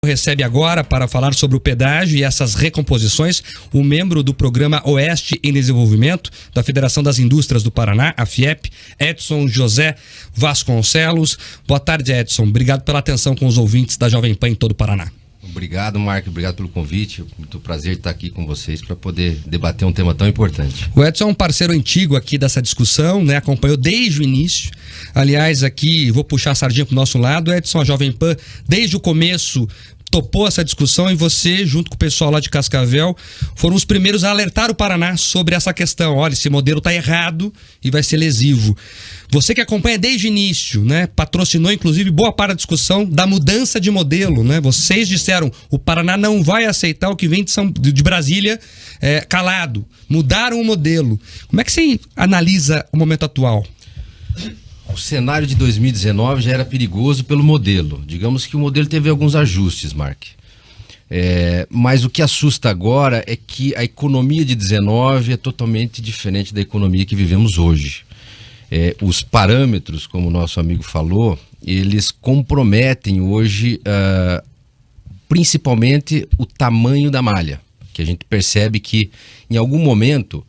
recebe agora, para falar sobre o pedágio e essas recomposições, o membro do Programa Oeste em Desenvolvimento da Federação das Indústrias do Paraná, a FIEP, Edson José Vasconcelos. Boa tarde, Edson. Obrigado pela atenção com os ouvintes da Jovem Pan em todo o Paraná. Obrigado, Marco. Obrigado pelo convite. Muito prazer estar aqui com vocês para poder debater um tema tão importante. O Edson é um parceiro antigo aqui dessa discussão, né? Acompanhou desde o início. Aliás, aqui vou puxar a sardinha para o nosso lado. Edson, a Jovem Pan, desde o começo, topou essa discussão e você, junto com o pessoal lá de Cascavel, foram os primeiros a alertar o Paraná sobre essa questão. Olha, esse modelo está errado e vai ser lesivo. Você que acompanha desde o início, né, patrocinou inclusive boa parte da discussão da mudança de modelo, né? Vocês disseram, o Paraná não vai aceitar o que vem de Brasília calado. Mudaram o modelo. Como é que você analisa o momento atual? O cenário de 2019 já era perigoso pelo modelo. Digamos que o modelo teve alguns ajustes, Mark. Mas o que assusta agora é que a economia de 19 é totalmente diferente da economia que vivemos hoje. Os parâmetros, como o nosso amigo falou, eles comprometem hoje principalmente o tamanho da malha. Que a gente percebe que em algum momento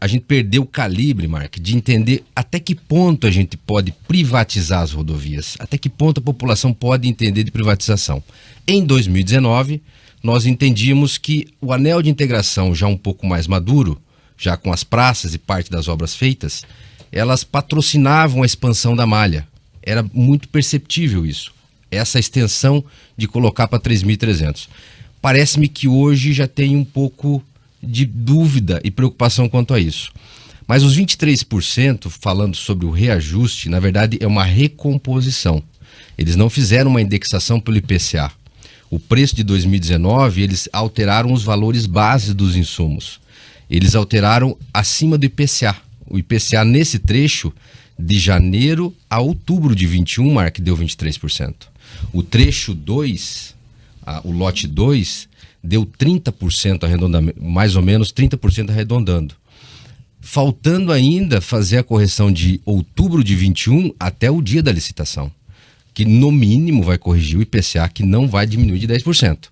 a gente perdeu o calibre, Mark, de entender até que ponto a gente pode privatizar as rodovias, até que ponto a população pode entender de privatização. Em 2019, nós entendíamos que o anel de integração já um pouco mais maduro, já com as praças e parte das obras feitas, elas patrocinavam a expansão da malha. Era muito perceptível isso, essa extensão de colocar para 3.300. Parece-me que hoje já tem um pouco de dúvida e preocupação quanto a isso. Mas os 23%, falando sobre o reajuste, na verdade é uma recomposição. Eles não fizeram uma indexação pelo IPCA. O preço de 2019, eles alteraram os valores base dos insumos. Eles alteraram acima do IPCA. O IPCA nesse trecho, de janeiro a outubro de 21, Mark, deu 23%. O trecho 2, o lote 2, deu 30% arredondamento, mais ou menos 30% arredondando. Faltando ainda fazer a correção de outubro de 21 até o dia da licitação, que no mínimo vai corrigir o IPCA, que não vai diminuir de 10%.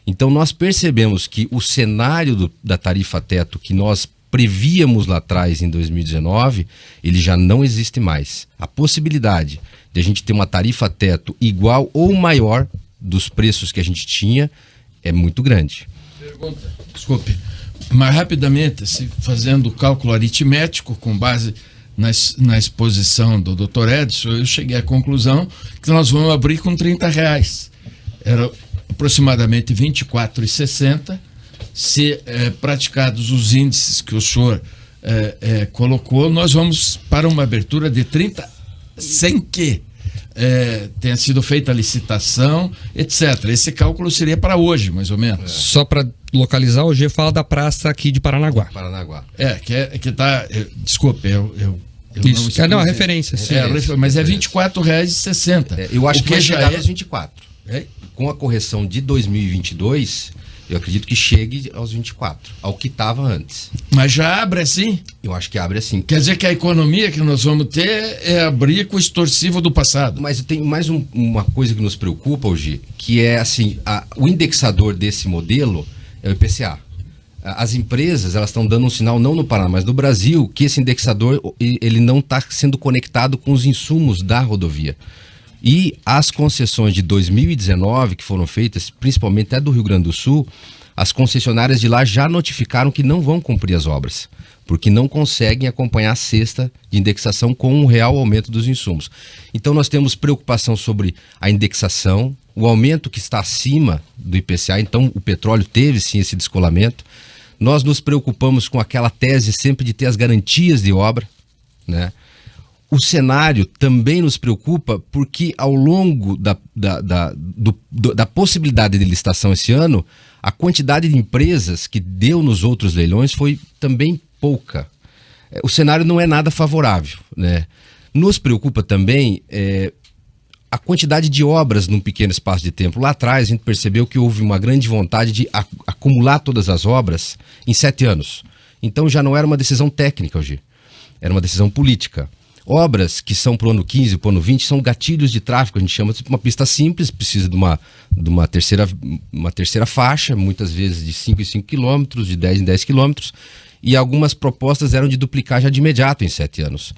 Então nós percebemos que o cenário da tarifa teto que nós prevíamos lá atrás em 2019, ele já não existe mais. A possibilidade de a gente ter uma tarifa teto igual ou maior dos preços que a gente tinha é muito grande. Pergunta, desculpe, mas rapidamente, fazendo o cálculo aritmético com base na exposição do Dr. Edson, eu cheguei à conclusão que nós vamos abrir com R$30. Era aproximadamente R$24,60. Se praticados os índices que o senhor colocou, nós vamos para uma abertura de 30 sem que tenha sido feita a licitação, etc. Esse cálculo seria para hoje, mais ou menos. Só para localizar, o G fala da praça aqui de Paranaguá. Paranaguá. Que tá. Desculpe, eu isso. Não, a referência. Mas é R$24,60. Eu acho que vai chegar aos 24. Com a correção de 2022, eu acredito que chegue aos 24, ao que estava antes. Mas já abre assim? Eu acho que abre assim. Quer dizer que a economia que nós vamos ter é abrir com o extorsivo do passado. Mas tem mais uma coisa que nos preocupa, Ogi, que é assim, o indexador desse modelo é o IPCA. As empresas, elas estão dando um sinal, não no Paraná, mas no Brasil, que esse indexador ele não está sendo conectado com os insumos da rodovia. E as concessões de 2019 que foram feitas, principalmente até do Rio Grande do Sul, as concessionárias de lá já notificaram que não vão cumprir as obras, porque não conseguem acompanhar a cesta de indexação com um real aumento dos insumos. Então nós temos preocupação sobre a indexação, o aumento que está acima do IPCA, então o petróleo teve sim esse descolamento. Nós nos preocupamos com aquela tese sempre de ter as garantias de obra, né? O cenário também nos preocupa porque ao longo da possibilidade de licitação esse ano, a quantidade de empresas que deu nos outros leilões foi também pouca. O cenário não é nada favorável, né? Nos preocupa também a quantidade de obras num pequeno espaço de tempo. Lá atrás a gente percebeu que houve uma grande vontade de acumular todas as obras em 7 anos. Então já não era uma decisão técnica, Gi. Era uma decisão política. Obras que são para o ano 15, para o ano 20, são gatilhos de tráfego, a gente chama de uma pista simples, precisa de uma terceira faixa, muitas vezes de 5 em 5 quilômetros, de 10 em 10 quilômetros, e algumas propostas eram de duplicar já de imediato em 7 anos.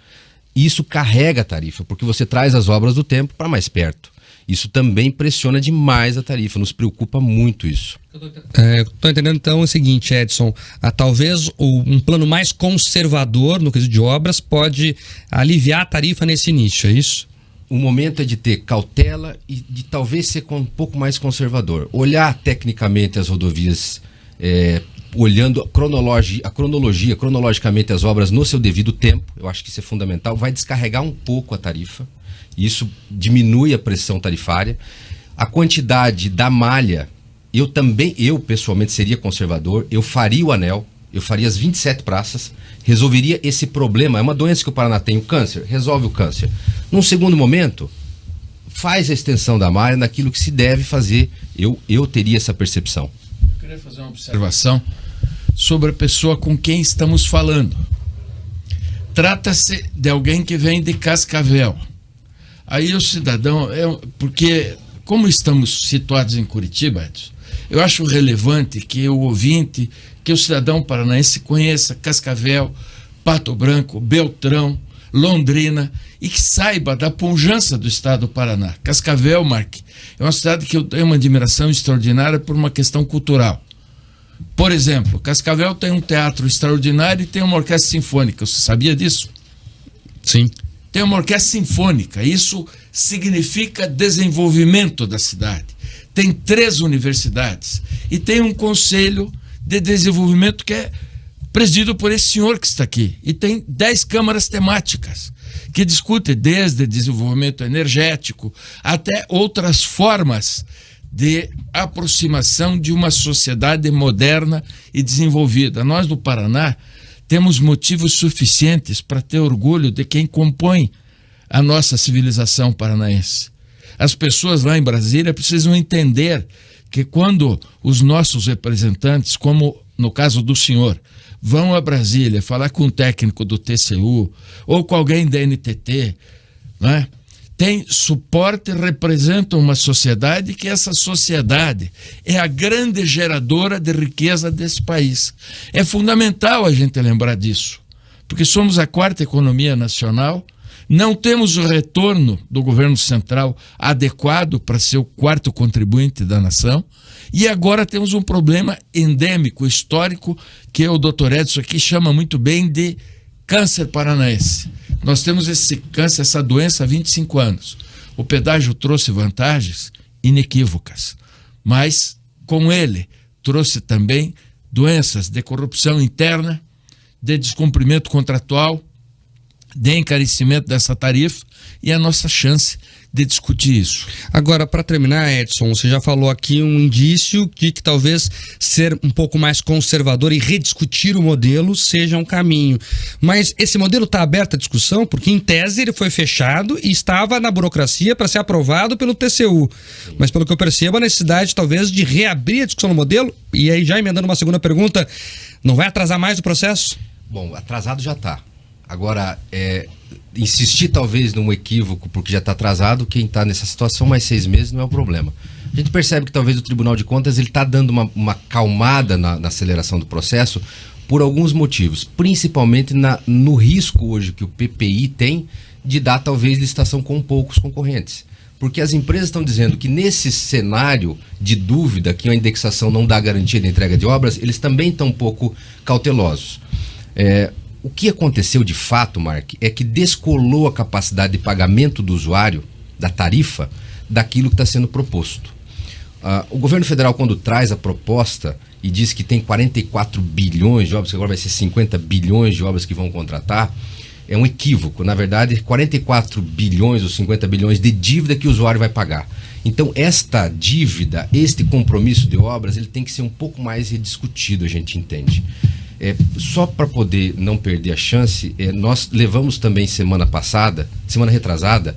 E isso carrega a tarifa, porque você traz as obras do tempo para mais perto. Isso também pressiona demais a tarifa, nos preocupa muito isso. Estou entendendo então o seguinte, Edson, talvez um plano mais conservador no quesito de obras pode aliviar a tarifa nesse início, é isso? O momento é de ter cautela e de talvez ser um pouco mais conservador. Olhar tecnicamente as rodovias, olhando cronologicamente as obras no seu devido tempo, eu acho que isso é fundamental, vai descarregar um pouco a tarifa. Isso diminui a pressão tarifária. A quantidade da malha, eu pessoalmente seria conservador, eu faria o anel, eu faria as 27 praças, resolveria esse problema. É uma doença que o Paraná tem, o câncer, resolve o câncer. Num segundo momento, faz a extensão da malha naquilo que se deve fazer. Eu teria essa percepção. Eu queria fazer uma observação sobre a pessoa com quem estamos falando. Trata-se de alguém que vem de Cascavel. Aí o cidadão, porque como estamos situados em Curitiba, Edson, eu acho relevante que o ouvinte, que o cidadão paranaense conheça Cascavel, Pato Branco, Beltrão, Londrina e que saiba da pujança do estado do Paraná. Cascavel, Mark, é uma cidade que eu tenho uma admiração extraordinária por uma questão cultural. Por exemplo, Cascavel tem um teatro extraordinário e tem uma orquestra sinfônica. Você sabia disso? Sim. Tem uma orquestra sinfônica, isso significa desenvolvimento da cidade. Tem 3 universidades e tem um conselho de desenvolvimento que é presidido por esse senhor que está aqui. E tem 10 câmaras temáticas que discutem desde desenvolvimento energético até outras formas de aproximação de uma sociedade moderna e desenvolvida. Nós do Paraná temos motivos suficientes para ter orgulho de quem compõe a nossa civilização paranaense. As pessoas lá em Brasília precisam entender que quando os nossos representantes, como no caso do senhor, vão a Brasília falar com um técnico do TCU ou com alguém da NTT, né? Tem suporte, representam uma sociedade que essa sociedade é a grande geradora de riqueza desse país. É fundamental a gente lembrar disso, porque somos a 4ª economia nacional, não temos o retorno do governo central adequado para ser o 4º contribuinte da nação, e agora temos um problema endêmico, histórico, que o Dr. Edson aqui chama muito bem de câncer paranaense. Nós temos esse câncer, essa doença há 25 anos. O pedágio trouxe vantagens inequívocas, mas com ele trouxe também doenças de corrupção interna, de descumprimento contratual, de encarecimento dessa tarifa e a nossa chance de discutir isso. Agora, para terminar, Edson, você já falou aqui um indício de que talvez ser um pouco mais conservador e rediscutir o modelo seja um caminho. Mas esse modelo está aberto à discussão? Porque, em tese, ele foi fechado e estava na burocracia para ser aprovado pelo TCU. Mas, pelo que eu percebo, a necessidade, talvez, de reabrir a discussão no modelo, e aí já emendando uma segunda pergunta, não vai atrasar mais o processo? Bom, atrasado já está. Agora, insistir talvez num equívoco porque já está atrasado, quem está nessa situação mais 6 meses não é o problema. A gente percebe que talvez o Tribunal de Contas ele está dando uma calmada na aceleração do processo por alguns motivos, principalmente no risco hoje que o PPI tem de dar talvez licitação com poucos concorrentes. Porque as empresas estão dizendo que nesse cenário de dúvida, que a indexação não dá garantia de entrega de obras, eles também estão um pouco cautelosos. O que aconteceu de fato, Mark, é que descolou a capacidade de pagamento do usuário, da tarifa, daquilo que está sendo proposto. O governo federal, quando traz a proposta e diz que tem 44 bilhões de obras, que agora vai ser 50 bilhões de obras que vão contratar, é um equívoco. Na verdade, 44 bilhões ou 50 bilhões de dívida que o usuário vai pagar. Então, esta dívida, este compromisso de obras, ele tem que ser um pouco mais rediscutido, a gente entende. Só para poder não perder a chance, nós levamos também semana retrasada,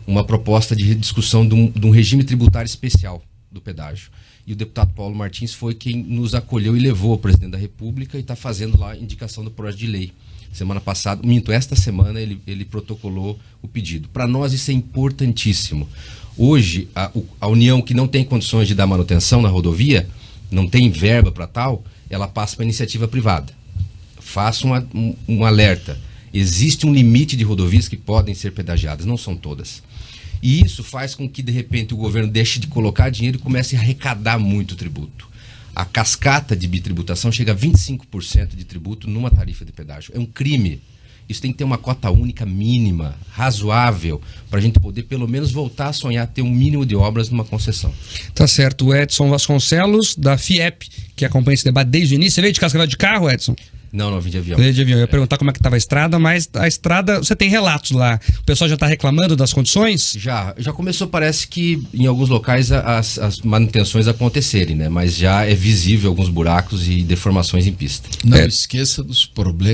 uma proposta de rediscussão de um regime tributário especial do pedágio. E o deputado Paulo Martins foi quem nos acolheu e levou ao presidente da República e está fazendo lá a indicação do projeto de lei. Semana passada, esta semana ele protocolou o pedido. Para nós isso é importantíssimo. Hoje, a União, que não tem condições de dar manutenção na rodovia, não tem verba para tal, ela passa para a iniciativa privada. Faça um alerta. Existe um limite de rodovias que podem ser pedagiadas, não são todas. E isso faz com que, de repente, o governo deixe de colocar dinheiro e comece a arrecadar muito tributo. A cascata de bitributação chega a 25% de tributo numa tarifa de pedágio. É um crime. Isso tem que ter uma cota única mínima, razoável, para a gente poder pelo menos voltar a sonhar ter um mínimo de obras numa concessão. Tá certo. O Edson Vasconcelos, da FIEP, que acompanha esse debate desde o início. Você veio de Cascavel de carro, Edson? Não, vim de avião. Veio de avião. Eu ia perguntar como é que estava a estrada, mas a estrada, você tem relatos lá. O pessoal já está reclamando das condições? Já começou, parece que em alguns locais as manutenções acontecerem, né? Mas já é visível alguns buracos e deformações em pista. Não esqueça dos problemas